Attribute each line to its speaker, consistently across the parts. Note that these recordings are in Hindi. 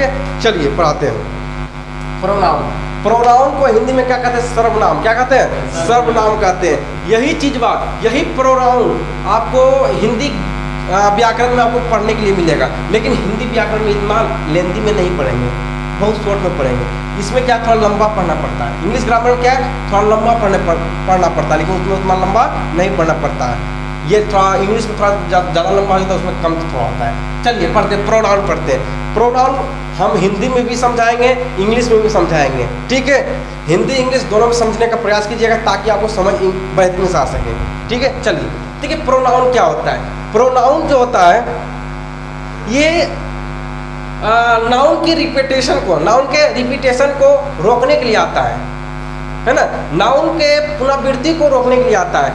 Speaker 1: है, चलिए पढ़ाते हैं। प्रोनाउन, प्रोनाउन को हिंदी में क्या कहते हैं? सर्वनाम। क्या कहते हैं? सर्वनाम कहते हैं। यही चीज बात, यही प्रोनाउन आपको हिंदी व्याकरण में आपको पढ़ने के लिए मिलेगा, लेकिन हिंदी व्याकरण में इतना लेंथी में नहीं पढ़ेंगे, बहुत शॉर्ट में पढ़ेंगे। इसमें क्या थोड़ा लंबा पढ़ना पड़ता है। इंग्लिश ग्रामर में क्या है, थोड़ा लंबा पढ़ना पड़ता है, लेकिन उसमें उतना लंबा नहीं पढ़ना पड़ता है। ये थोड़ा इंग्लिश में थोड़ा ज़्यादा लंबा हो जाता है, उसमें कम थोड़ा होता है। चलिए पढ़ते हैं, प्रोनाउन पढ़ते हैं। प्रोनाउन हम हिंदी में भी समझाएंगे, इंग्लिश में भी समझाएंगे, ठीक है। हिंदी इंग्लिश दोनों में समझने का प्रयास कीजिएगा ताकि आपको समझ बेहतरीन से आ सके, ठीक है। चलिए ठीक है, प्रोनाउन क्या होता है? प्रोनाउन जो होता है ये नाउन की रिपीटेशन को, नाउन के रिपीटेशन को रोकने के लिए आता है ना। नाउन के पुनरावृत्ति को रोकने के लिए आता है।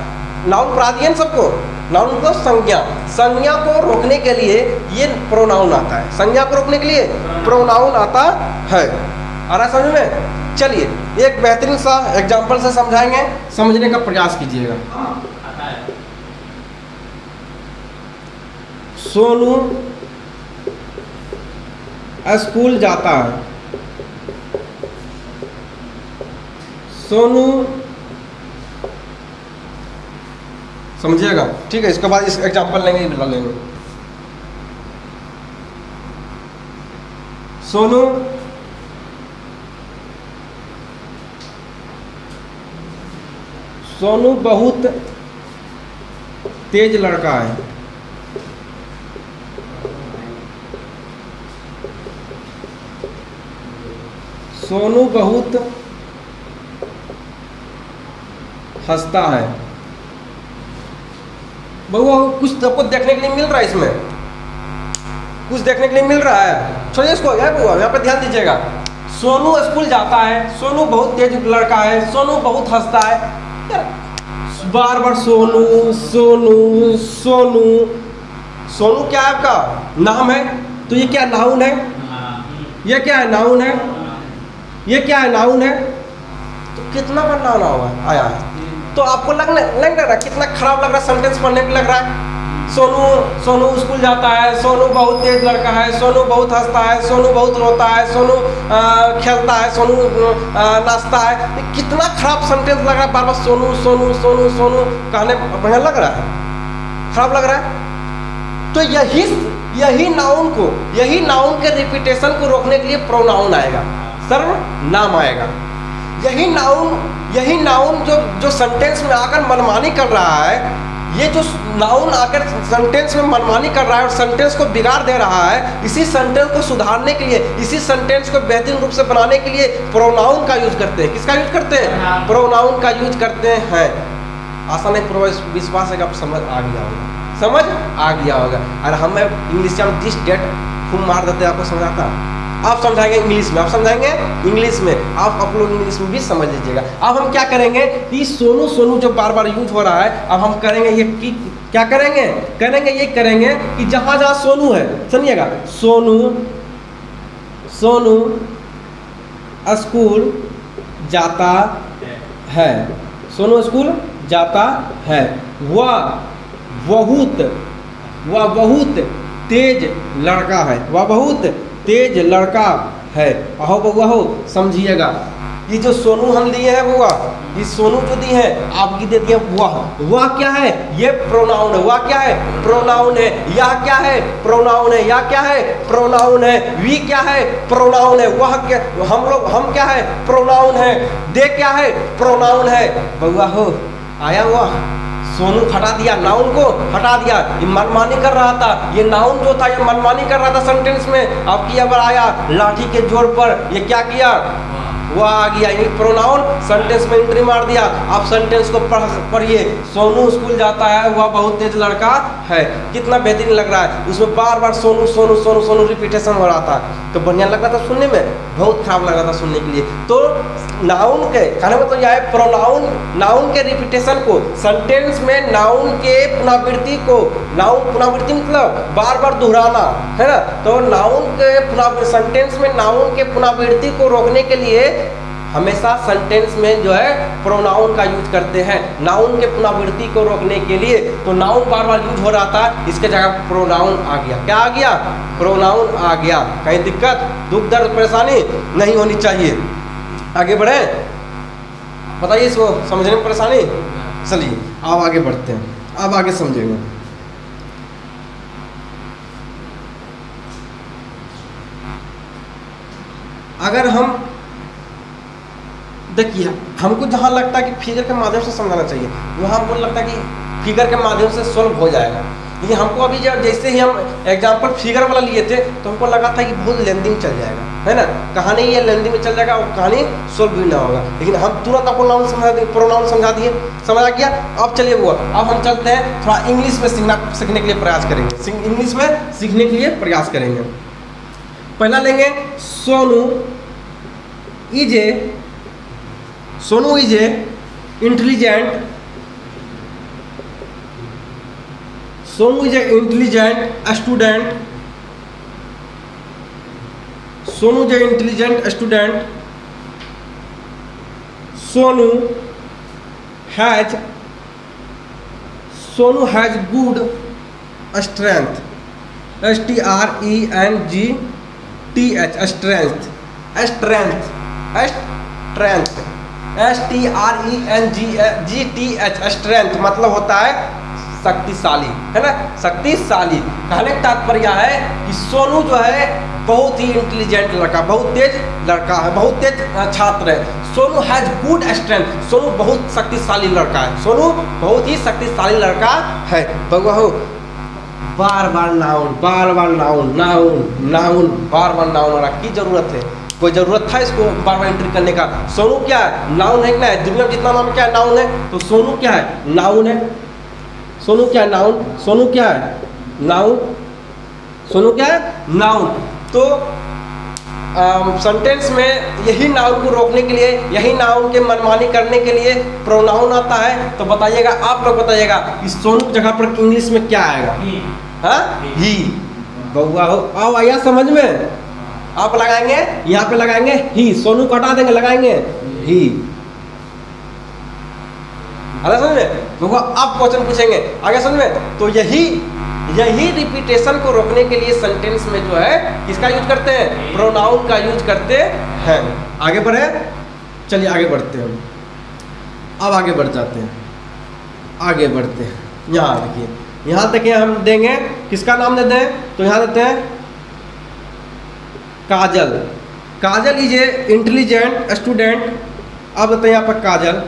Speaker 1: नाउन प्राधियन सबको, नाउन को संज्ञा, संज्ञा को रोकने के लिए ये प्रोनाउन आता है। संज्ञा को रोकने के लिए प्रोनाउन आता है। आ रहा समझ में? चलिए एक बेहतरीन सा एग्जाम्पल से समझाएंगे, समझने का प्रयास कीजिएगा। सोनू स्कूल जाता है। सोनू, समझिएगा, ठीक है। इसके बाद इस एग्जाम्पल लेंगे, ये लेंगे। सोनू सोनू बहुत तेज लड़का है। सोनू बहुत हंसता है। बउआ कुछ आपको देखने के लिए मिल रहा है, इसमें कुछ देखने के लिए मिल रहा है। छोड़िए इसको, यार बउआ यहाँ पे ध्यान दीजिएगा। सोनू स्कूल जाता है, सोनू बहुत तेज लड़का है, सोनू बहुत हंसता है। यार बार बार सोनू सोनू सोनू। सोनू क्या है? आपका नाम है, तो ये क्या नाउन है? ये क्या है? नाउन है। ये क्या है? नाउन है। तो कितना बार नाउन आया है? तो आपको लग रहा है कितना खराब लग रहा है सेंटेंस पढ़ने में, लग रहा है। सोनू स्कूल जाता है, सोनू बहुत तेज लड़का है, सोनू बहुत हंसता है, सोनू बहुत रोता है, सोनू खेलता है, सोनू नाचता है। कितना खराब सेंटेंस लग रहा है, बार बार सोनू सोनू सोनू सोनू कहने बढ़िया लग रहा है? खराब लग रहा है। तो यही नाउन को, यही नाउन के रिपीटेशन को रोकने के लिए प्रोनाउन आएगा, सर्वनाम आएगा। यही नाउन जो सेंटेंस में आकर मनमानी कर रहा है, ये जो नाउन आकर सेंटेंस में मनमानी कर रहा है और सेंटेंस को बिगाड़ दे रहा है, इसी सेंटेंस को सुधारने के लिए, इसी सेंटेंस को बेहतरीन रूप से बनाने के लिए प्रोनाउन का यूज करते हैं। किसका यूज करते हैं? प्रोनाउन का यूज करते हैं। आशा नहीं, पूरा विश्वास है कि आप समझ आ गया होगा, समझ आ गया होगा। और हमें इंग्लिश में दिस डेट खूब मार देते हैं, आपको समझाता। आप समझाएंगे इंग्लिश में, आप समझाएंगे इंग्लिश में, आप लोग इंग्लिश में भी समझ लीजिएगा। अब हम क्या करेंगे कि सोनू सोनू जो बार बार यूज हो रहा है, अब हम करेंगे ये कि क्या करेंगे ये करेंगे कि जहां जहां सोनू है, सुनिएगा, सोनू स्कूल जाता है, सोनू स्कूल जाता है। वह बहुत तेज लड़का है, वह बहुत तेज लड़का है। अहो बउआ हो, समझिएगा, ये जो सोनू हम लिए हैं बउआ, ये सोनू जो दी है आपकी दे दिए वह क्या है? ये प्रोनाउन है। वह क्या है? प्रोनाउन है। यह क्या है? प्रोनाउन है। यह क्या है? प्रोनाउन है। वी क्या है? प्रोनाउन है। वह क्या, हम क्या है? प्रोनाउन है। दे क्या है? प्रोनाउन है। बउआ हो, आया हुआ सोनू हटा दिया, नाउन को हटा दिया। ये मनमानी कर रहा था, ये नाउन जो था ये मनमानी कर रहा था सेंटेंस में। अब किया बार आया लाठी के जोर पर, ये क्या किया? वह आ गया, ये प्रोनाउन सेंटेंस में एंट्री मार दिया। आप सेंटेंस को पढ़िए। सोनू स्कूल जाता है, वह बहुत तेज लड़का है। कितना बेहतरीन लग रहा है। उसमें बार बार सोनू सोनू सोनू सोनू रिपीटेशन हो रहा था, तो बढ़िया लग रहा था सुनने में, बहुत खराब लग रहा था सुनने के लिए। तो नाउन के कहने में तो यह है प्रोनाउन, नाउन के रिपीटेशन को सेंटेंस में, नाउन के पुनरावृत्ति को, नाउन पुनरावृत्ति मतलब बार बार दोहराना है ना। तो नाउन के सेंटेंस में नाउन के पुनरावृत्ति को रोकने के लिए हमेशा सेंटेंस में जो है प्रोनाउन का यूज करते हैं नाउन के पुनरावृत्ति को रोकने के लिए। तो नाउन बार बार यूज हो रहा था, इसके जगह प्रोनाउन आ गया। क्या आ गया? प्रोनाउन आ गया। कहीं दिक्कत, दुख, दर्द, परेशानी नहीं होनी चाहिए। आगे बढ़े, बताइए इसको समझने में परेशानी? चलिए अब आगे बढ़ते हैं, अब आगे समझेंगे। अगर हम देखिए, हमको जहाँ लगता है कि फिगर के माध्यम से समझाना चाहिए, वहाँ हमको लगता है कि फिगर के माध्यम से सॉल्व हो जाएगा। लेकिन हमको अभी जब जैसे ही हम एग्जाम्पल फिगर वाला लिए थे तो हमको लगा था कि बहुत लेंदी में चल जाएगा, है ना, कहानी ये लेंदी में चल जाएगा और कहानी सॉल्व भी ना होगा। लेकिन हम तुरंत आपको नाउन समझा दिए, प्रोनाउन समझा दिए, समझ आ गया। अब चलिए वो, अब हम चलते हैं थोड़ा इंग्लिश में सीखने के लिए प्रयास करेंगे, इंग्लिश में सीखने के लिए प्रयास करेंगे। पहला लेंगे Sonu is a, Sonu is a intelligent, Sonu is a intelligent student, Sonu is a intelligent student, Sonu has good strength, STRENGTH, strength, strength, strength, STRENGTH, strength मतलब होता है शक्तिशाली, है ना, शक्तिशाली। कहने का तात्पर्य है कि सोनू जो है बहुत ही इंटेलिजेंट लड़का, बहुत तेज लड़का है, बहुत तेज छात्र है। Sonu has good strength, Sonu बहुत शक्तिशाली लड़का है, सोनू बहुत ही शक्तिशाली लड़का है। बगवाहो बार बार नाउन, बार बार नाउन, नाउन नाउन, बार बार नाउन वाला की जरूरत है? कोई ज़रूरत था इसको बार बार एंट्री करने का? सोनू क्या है? नाउन है ना, दुनिया में जितना नाम क्या है नाउन है, तो सोनू क्या है? नाउन है। सोनू क्या है? नाउन। सोनू क्या है? नाउन। सोनू क्या है? नाउन। तो सेंटेंस में यही नाउन को रोकने के लिए, यही नाउन के मनमानी करने के लिए प्रोनाउन आता है। तो बताइएगा, आप लोग बताइएगा कि सोनू जगह पर इंग्लिश में क्या आएगा? ही। बउआ हो, आओ आइए समझ में। आप लगाएंगे, यहाँ पे लगाएंगे ही, सोनू को हटा देंगे, लगाएंगे ही। अरे समझ में? बउआ आप क्वेश्चन पूछेंगे आगे समझ में। तो यही रिपीटेशन को रोकने के लिए सेंटेंस में जो है किसका यूज करते हैं? प्रोनाउन का यूज करते हैं। आगे बढ़े, चलिए आगे बढ़ते हैं। अब आगे बढ़ जाते हैं, आगे बढ़ते हैं। यहाँ देखिए, यहाँ देखिए हम देंगे किसका नाम देते हैं? तो यहाँ देते हैं काजल। काजल इज ए इंटेलिजेंट स्टूडेंट। अब बताइए यहाँ पर काजल,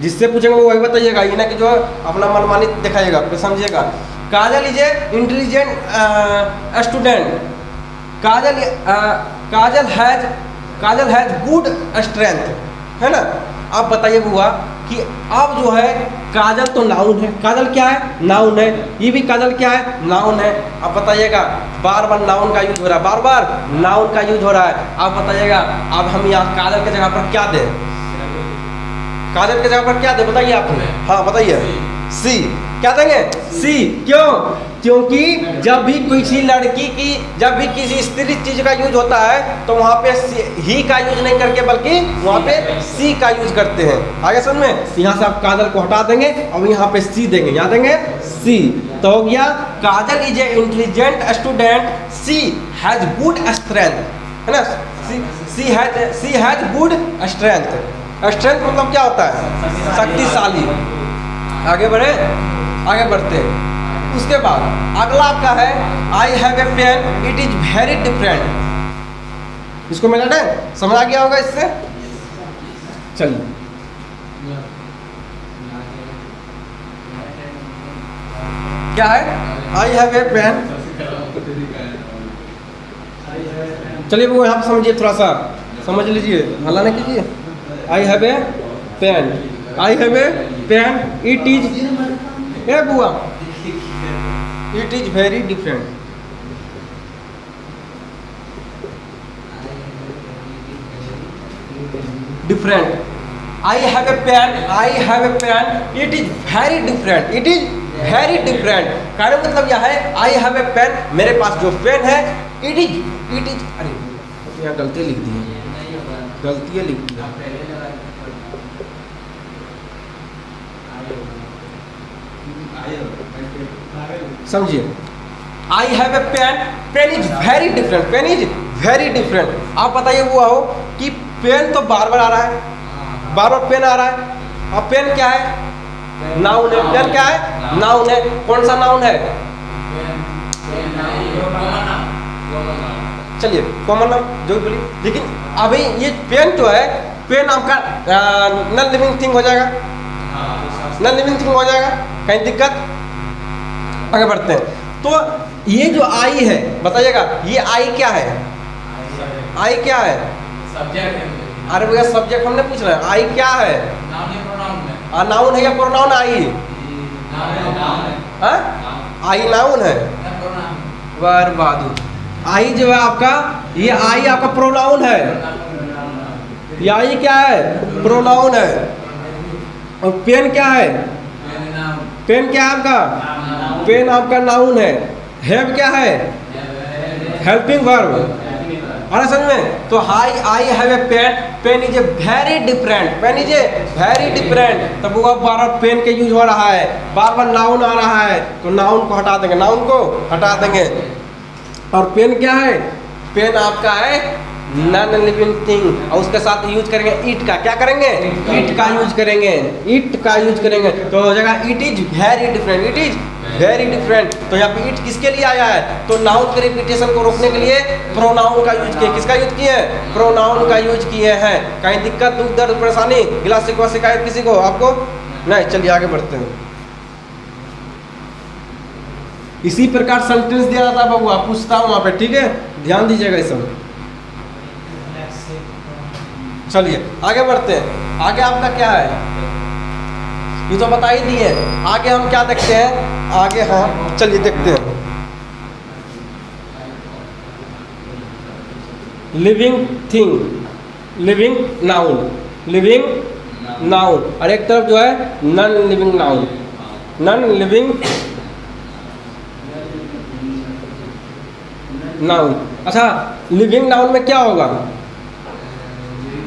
Speaker 1: जिससे पूछेंगे वो वही बताइएगा, ये ना कि जो अपना मनमानी दिखाइएगा, फिर समझिएगा। Kajal is a intelligent student, Kajal has good strength, है ना। अब बताइए बुआ कि अब जो है काजल तो नाउन है, काजल क्या है? नाउन है। ये भी काजल क्या है? नाउन है। अब बताइएगा, बार बार नाउन का यूज हो रहा है, बार बार नाउन का यूज हो रहा है। अब बताइएगा, अब हम यहाँ काजल के जगह पर क्या दें? काजल के जगह पर क्या दें बताइए आप? हाँ बताइए, सी। क्या देंगे? सी। क्यों? क्योंकि जब भी किसी लड़की की, जब भी किसी स्त्री चीज का यूज होता है तो वहाँ पे ही का यूज नहीं करके बल्कि वहाँ पे सी का यूज करते हैं। आगे समझ में? यहाँ से आप काजल को हटा देंगे और यहाँ पे सी देंगे, यहाँ देंगे सी। तो हो गया Kajal is a intelligent student, she has good strength, है ना। She has good strength. Strength मतलब क्या होता है? शक्तिशाली। आगे बढ़े, आगे बढ़ते हैं। उसके बाद अगला आपका है I have a pen, it is very different. इसको मिला ना, समझ आ गया होगा इससे? चलिए क्या है? I have a pen. चलिए वो यहाँ पे समझिए, थोड़ा सा समझ लीजिए, हल्ला नहीं कीजिए। I have a pen, I have a pen, it is a बुआ, it is very different. Different. I have a pen, I have a pen, it is very different, it is very different. कहने मतलब यह है आई हैव ए पेन, मेरे पास जो पेन है, इट इज अरे यहाँ गलती लिख दी है, गलती है लिख दिया। समझिए, I have a pen, pen is very different, pen is very different. आप बताइए वो हो कि पेन तो बार बार आ रहा है, बार बार पेन आ रहा है, और पेन क्या है? नाउन है। पेन क्या है? नाउन है। कौन सा नाउन है? चलिए कॉमन नाउन जो भी बोलिए, लेकिन अभी ये पेन जो है, पेन आपका नॉन लिविंग थिंग हो जाएगा, नॉन लिविंग थिंग हो जाएगा, कहीं दिक्कत? आगे बढ़ते हैं। तो ये जो आई है, बताइएगा ये आई क्या है? आई क्या है?
Speaker 2: सब्जेक्ट है।
Speaker 1: अरे भैया सब्जेक्ट हमने पूछ रहे हैं, आई क्या है? नाउन है या प्रोनाउन? आई आई नाउन है। बर्बाद। आई जो है आपका, ये आई आपका प्रोनाउन है, ये आई क्या है? प्रोनाउन है। और पेन क्या है? पेन क्या है आपका? पेन आपका नाउन है। हैव क्या है? Helping verb. अरे समझ में? तो I have a pen, pen is a very different, pen is a very different. तब वो बार बार पेन के यूज हो रहा है, बार बार नाउन आ रहा है, तो नाउन को हटा देंगे, नाउन को हटा देंगे। और पेन क्या है? पेन आपका है नॉन लिविंग थिंग, और उसके साथ यूज करेंगे इट का। क्या करेंगे? इट का यूज करेंगे, इट का यूज करेंगे, तो हो जाएगा it is very different, it is very different. तो यहाँ पे इट किसके लिए आया है? तो नाउन के रिपीटेशन को रोकने के लिए प्रोनाउन का यूज किए। किसका यूज किए? प्रोनाउन का यूज किए हैं। कहीं दिक्कत, दुख, दर्द, परेशानी, गिला शिकवा, शिकायत किसी को? आपको नहीं। चलिए आगे बढ़ते हैं। इसी प्रकार सेंटेंस दिया जाता है बाबू, आप पूछता हूँ वहाँ पे, ठीक है? ध्यान दीजिएगा इस समय। चलिए आगे बढ़ते हैं। आगे आपका क्या है? ये तो बता ही दिए। आगे हम क्या देखते हैं? आगे हाँ चलिए देखते हैं। Living thing, living noun, living noun, और एक तरफ जो है non living noun, non living noun. अच्छा, लिविंग नाउन में क्या होगा?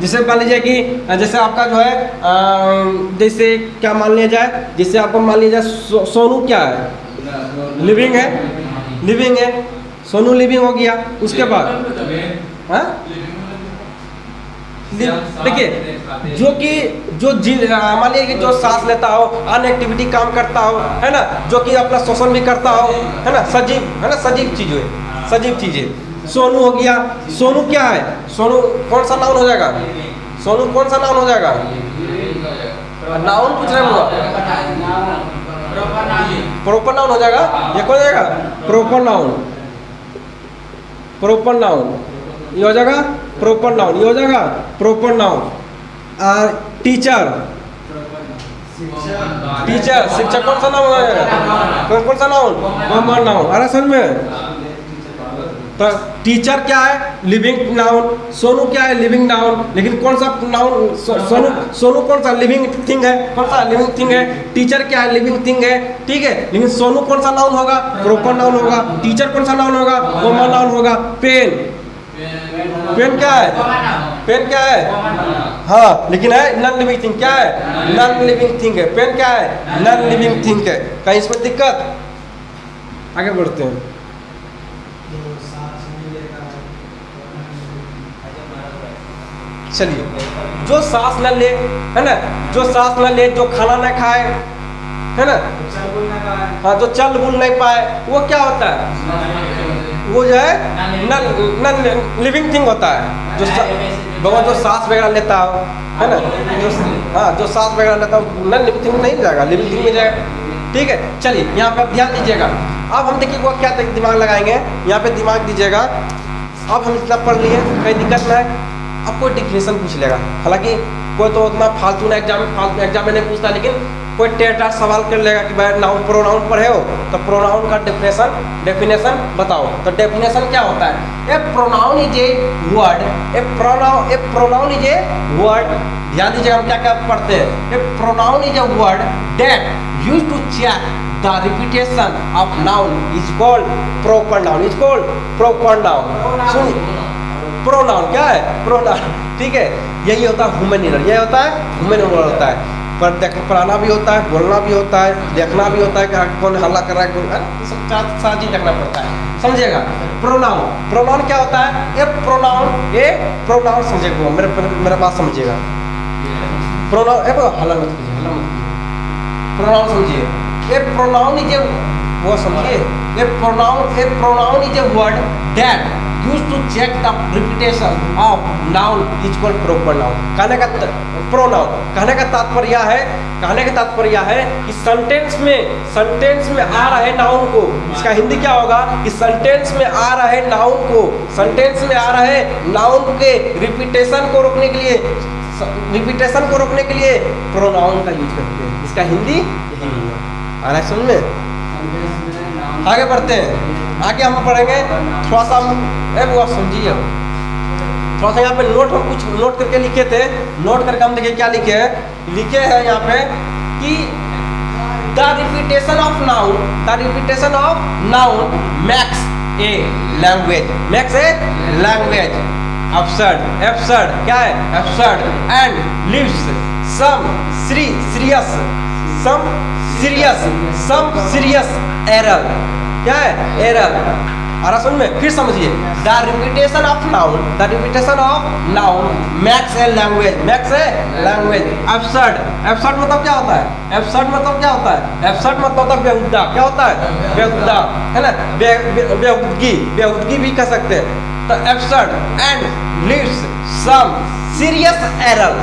Speaker 1: जैसे मान लीजिए कि जैसे आपका जो है जैसे क्या मान लिया जाए, जैसे आपको मान लिया जाए सोनू क्या है? लिविंग है, लिविंग है, सोनू लिविंग हो गया। उसके बाद देखिए जो कि जो मान लीजिए कि जो सांस लेता हो, अन्य एक्टिविटी काम करता हो, है ना, जो कि अपना शोषण भी करता हो, है ना, सजीव, है ना, सजीव चीज है, सजीव चीज है। सोनू हो गया। सोनू क्या है? सोनू कौन सा नाउन हो जाएगा? सोनू कौन सा नाउन हो जाएगा? नाउन पूछ रहे हैं, प्रॉपर नाउन हो जाएगा। ये कौन हो जाएगा? प्रॉपर नाउन, प्रॉपर नाउन ये हो जाएगा, प्रॉपर नाउन ये हो जाएगा, प्रॉपर नाउन। टीचर, टीचर, शिक्षक कौन सा नाउन हो जाएगा? कौन सा नाउन? Common noun. अरे समझ में? तो टीचर क्या है? Living noun. सोनू क्या है? Living noun. लेकिन कौन सा नाउन? सोनू, सोनू कौन सा लिविंग थिंग है? कौन सा लिविंग थिंग है? टीचर क्या है? लिविंग थिंग है, ठीक है। लेकिन सोनू कौन सा नाउन होगा? प्रॉपर नाउन होगा। टीचर कौन सा नाउन होगा? कॉमन नाउन होगा। पेन, पेन क्या है? पेन क्या है? हाँ, लेकिन है नॉन लिविंग थिंग। क्या है? नॉन लिविंग थिंग है। पेन क्या है? नॉन लिविंग थिंग है। कहीं इसमें दिक्कत? आगे बढ़ते हैं। चलिए, जो सांस न ले, है ना, जो सांस न ले, जो खाना न खाए, है ना, हाँ, जो चल बुल नहीं पाए, वो क्या होता है? वो जो है नॉन लिविंग थिंग होता है। जो भगवान जो सांस वगैरह लेता हो, है ना, जो हाँ जो सांस वगैरह लेता हो, नॉन लिविंग थिंग नहीं जाएगा, लिविंग थिंग में जाएगा, ठीक है। चलिए यहाँ पे आप ध्यान दीजिएगा। अब हम देखिए वो क्या दिमाग लगाएंगे, यहाँ पे दिमाग दीजिएगा। अब हम इतना पढ़ लिए, कहीं दिक्कत ना है। अब कोई डिफिनेशन पूछ लेगा, हालांकि कोई तो उतना फालतू ना एग्जाम में नहीं पूछता, लेकिन कोई टेढ़ा सवाल कर लेगा कि भाई नाउन प्रोनाउन पढ़े हो तो प्रोनाउन का डेफिनेशन बताओ। तो डेफिनेशन क्या होता है? A pronoun is a word, a pronoun is a word. ध्यान दीजिएगा हम क्या क्या पढ़ते हैं। A pronoun is a word that used to check the repetition of noun is called proper noun, is called proper noun. सुनिए, प्रोनाउन क्या है? प्रोनाउन, ठीक है। यही होता है ह्यूमन एरर, यही होता है ह्यूमन एरर होता है। पर पढ़ाना भी होता है, बोलना भी होता है, देखना भी होता है कि कौन हल्ला कर रहा है, कौन सब सारा चीज देखना पड़ता है, समझिएगा। प्रोनाउन, प्रोनाउन क्या होता है? ए प्रोनाउन समझिएगा, मेरा बात समझिएगा। प्रोनाउन हल्ला मत कीजिए, प्रोनाउन समझिए। ए प्रोनाउन इज ए, वो समझिए, a pronoun is a word that used to check the repetition of noun equal proper noun। कहने का प्रोनाउन, कहने का तात्पर्य है कि सेंटेंस में आ रहे नाउन को, इसका हिंदी क्या होगा कि सेंटेंस में आ रहे नाउन के रिपीटेशन को रोकने के लिए प्रोनाउन का यूज करते हैं। इसका हिंदी यही होगा। आ रहा है समझ में? आगे बढ़ते हैं, आगे हम पढ़ेंगे थोड़ा सा, वो समझिए थोड़ा सा। यहाँ पे नोट हम कुछ नोट करके लिखे थे, नोट करके हम देखिए क्या लिखे हैं यहाँ पे कि the repetition of noun makes a language absurd क्या है? absurd and leaves some serious error, क्या है? एरर। आ रहा समझ में? फिर समझिए, the repetition of noun max a language absurd मतलब क्या होता है? एब्सर्ड मतलब होता है बेहुदा। क्या होता है? बेहुदा, है ना? बेहुदगी भी कह सकते हैं। तो absurd and leaves some serious error.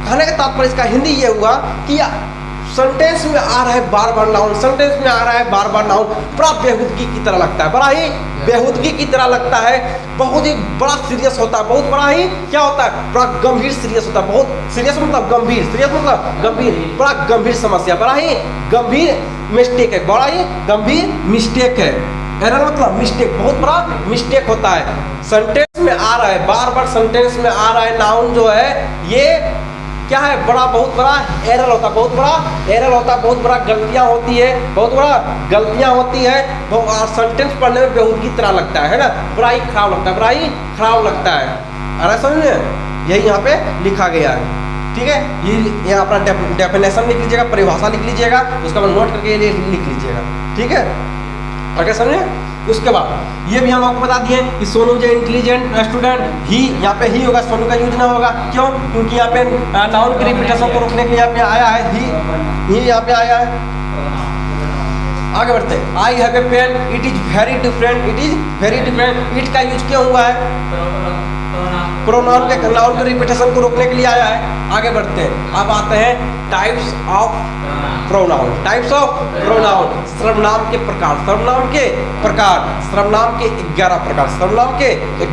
Speaker 1: कहने का तात्पर्य इसका हिंदी ये हुआ कि सेंटेंस में आ रहा है बार बार नाउन, बड़ा बेहुदगी की तरह लगता है, बड़ा ही बेहुदगी की तरह लगता है, बहुत ही बड़ा सीरियस होता है, बहुत बड़ा ही क्या होता है? बड़ा गंभीर सीरियस होता है, बहुत सीरियस मतलब गंभीर, बड़ा गंभीर समस्या, बड़ा ही गंभीर मिस्टेक है, बड़ा ही गंभीर मिस्टेक है। एरर मतलब मिस्टेक, बहुत बड़ा मिस्टेक होता है। सेंटेंस में आ रहा है, बार बार सेंटेंस में आ रहा है नाउन जो है, ये क्या है? बहुत बड़ा एरर होता है, बहुत बड़ा गलतियां होती है, सेंटेंस पढ़ने में बेहुदगी तरह लगता है ना? बड़ा ही खराब लगता है। अरे समझ में? यही यहाँ पे लिखा गया है, ठीक है। ये अपना डेफिनेशन लिख लीजिएगा, परिभाषा लिख लीजिएगा, उसके बाद नोट करके ये लिख लीजिएगा, ठीक है। ओके समझे? उसके बाद ये भी हम आपको बता दिए कि सोनू जो इंटेलिजेंट स्टूडेंट, ही यहाँ पे ही होगा, सोनू का यूज ना होगा। क्यों? क्योंकि यहाँ पे नाउन की रिपीटेशन को रोकने के लिए यहाँ पे आया है, ही यहाँ पे आया है। आगे बढ़ते हैं। I have a pen, it is very different, it का यूज क्यों हुआ है? प्रोनाउन के नाउन के रिपीटेशन को रोकने के लिए आया है। आगे बढ़ते हैं, अब आते हैं टाइप्स ऑफ प्रोनाउन। सर्वनाम के प्रकार, सर्वनाम के 11 प्रकार, सर्वनाम के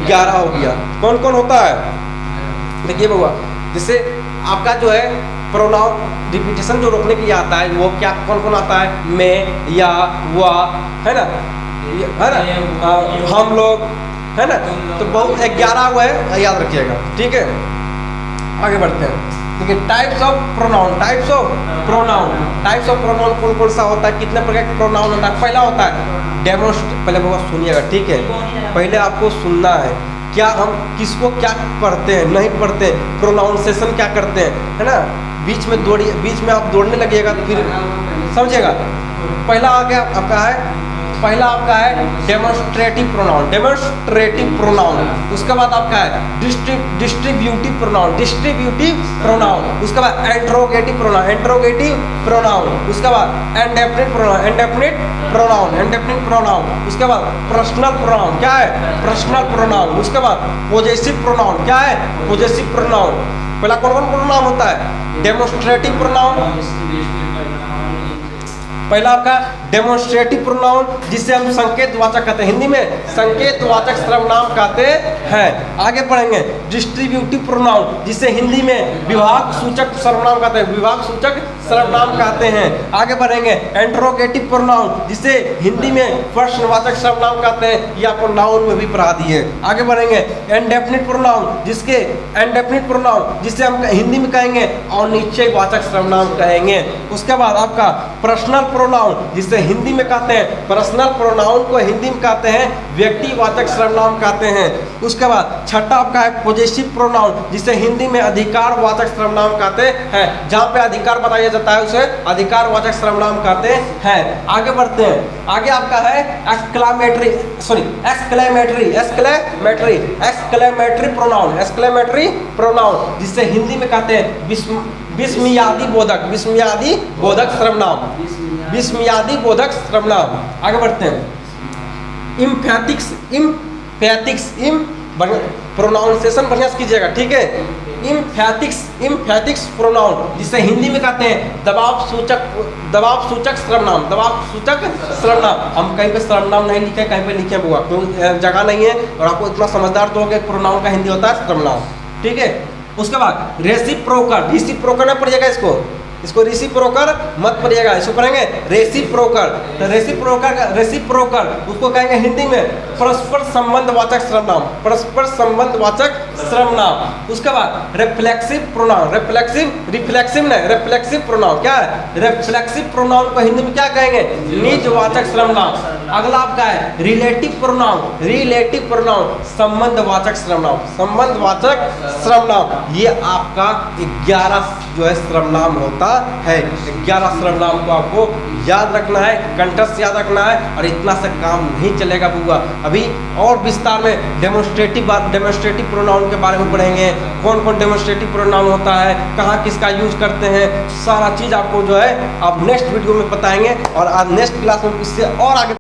Speaker 1: 11 हो गया। कौन कौन होता है? देखिए बउआ, जैसे आपका जो है प्रोनाउन रिपीटेशन जो रोकने के लिए आता है, वो क्या कौन आता है? मैं, या, वह, है ना, हम लोग, है ना? तो बहुत 11 हुआ है, याद रखिएगा, ठीक है। आगे बढ़ते हैं, देखिए टाइप्स ऑफ प्रोनाउन कौन कौन सा होता है? कितने प्रकार के प्रोनाउन होता है? पहला होता है डेमोन्स्ट्रेट, पहले बहुत सुनिएगा, ठीक है। पहले आपको सुनना है, क्या हम किसको क्या पढ़ते हैं, नहीं पढ़ते, प्रोनाउंसिएशन क्या करते हैं, है ना? बीच में आप दौड़ने लगिएगा तो फिर समझिएगा। पहला आ गया आपका है डेमोन्स्ट्रेटिव प्रोनाउन, उसके बाद आपका है डिस्ट्रीब्यूटिव प्रोनाउन, उसके बाद इंट्रोगेटिव प्रोनाउन, उसके बाद इंडेफिनिट प्रोनाउन, उसके बाद पर्सनल प्रोनाउन, क्या है? पर्सनल प्रोनाउन, उसके बाद पॉजेसिव प्रोनाउन, क्या है? Possessive pronoun. पहला कौन प्रोनाउन होता है? Demonstrative pronoun. पहला आपका डेमोन्स्ट्रेटिव प्रोनाउन, जिसे हम संकेतवाचक कहते हैं, हिंदी में संकेतवाचक सर्वनाम कहते हैं। आगे पढ़ेंगे डिस्ट्रीब्यूटिव प्रोनाउन, जिसे हिंदी में विभाग सूचक सर्वनाम कहते हैं, आगे बढ़ेंगे इंट्रोगेटिव प्रोनाउन, जिसे हिंदी में प्रश्नवाचक सर्वनाम कहते हैं, ये आपको नाउन में भी पढ़ा दिए। आगे बढ़ेंगे इंडेफिनिट प्रोनाउन, जिसे हम हिंदी में कहेंगे अनिश्चयवाचक सर्वनाम कहेंगे। उसके बाद आपका पर्सनल प्रोनाउन, जिसे हिंदी में कहते हैं पर्सनल प्रोनाउन को हिंदी में कहते हैं व्यक्तिवाचक सर्वनाम कहते हैं। उसके बाद छठा आपका है पॉजेसिव प्रोनाउन, जिसे हिंदी में अधिकारवाचक सर्वनाम कहते हैं। जहाँ पे अधिकार बताया जाता है उसे अधिकारवाचक सर्वनाम कहते हैं। आगे बढ़ते हैं, आगे आपका है एक्सक्लेमेटरी प्रोनाउन, जिसे हिंदी में कहते हैं विस्मयादि बोधक सर्वनाम। आगे बढ़ते हैं, इम्फैटिक्स प्रोनाउंसिएशन बढ़िया से कीजिएगा, ठीक है। इम्फैटिक्स प्रोनाउन, जिसे हिंदी में कहते हैं दबाव सूचक सर्वनाम। हम कहीं पे सर्वनाम नहीं लिखे, कहीं पे लिखे हुआ क्योंकि जगह नहीं है, और आपको इतना समझदार तो हो कि प्रोनाउन का हिंदी होता है सर्वनाम, ठीक है। उसके बाद रेसिप्रोकल में पढ़िएगा, इसको रेसिप्रोकल मत पढ़िएगा, इसको पढ़ेंगे रेसिप्रोकल। तो रेसिप्रोकल उसको कहेंगे हिंदी में परस्पर संबंधवाचक सर्वनाम। उसके बाद रिफ्लेक्सिव प्रोनाउन क्या है? रिफ्लेक्सिव प्रोनाउन को हिंदी में क्या कहेंगे? निजवाचक सर्वनाम। अगला आपका है रिलेटिव प्रोनाउन संबंधवाचक सर्वनाम। ये आपका 11 जो है सर्वनाम होता है। 11 सर्वनाम को आपको याद रखना है, कंठस्थ याद रखना है, और इतना से काम नहीं चलेगा बुआ। अभी और विस्तार में डेमोन्स्ट्रेटिव प्रोनाउन के बारे में पढ़ेंगे, कौन कौन डेमोन्स्ट्रेटिव प्रोनाउन होता है, कहाँ किसका यूज करते हैं, सारा चीज़ आपको जो है आप नेक्स्ट वीडियो में बताएंगे। और आज नेक्स्ट क्लास में इससे और आगे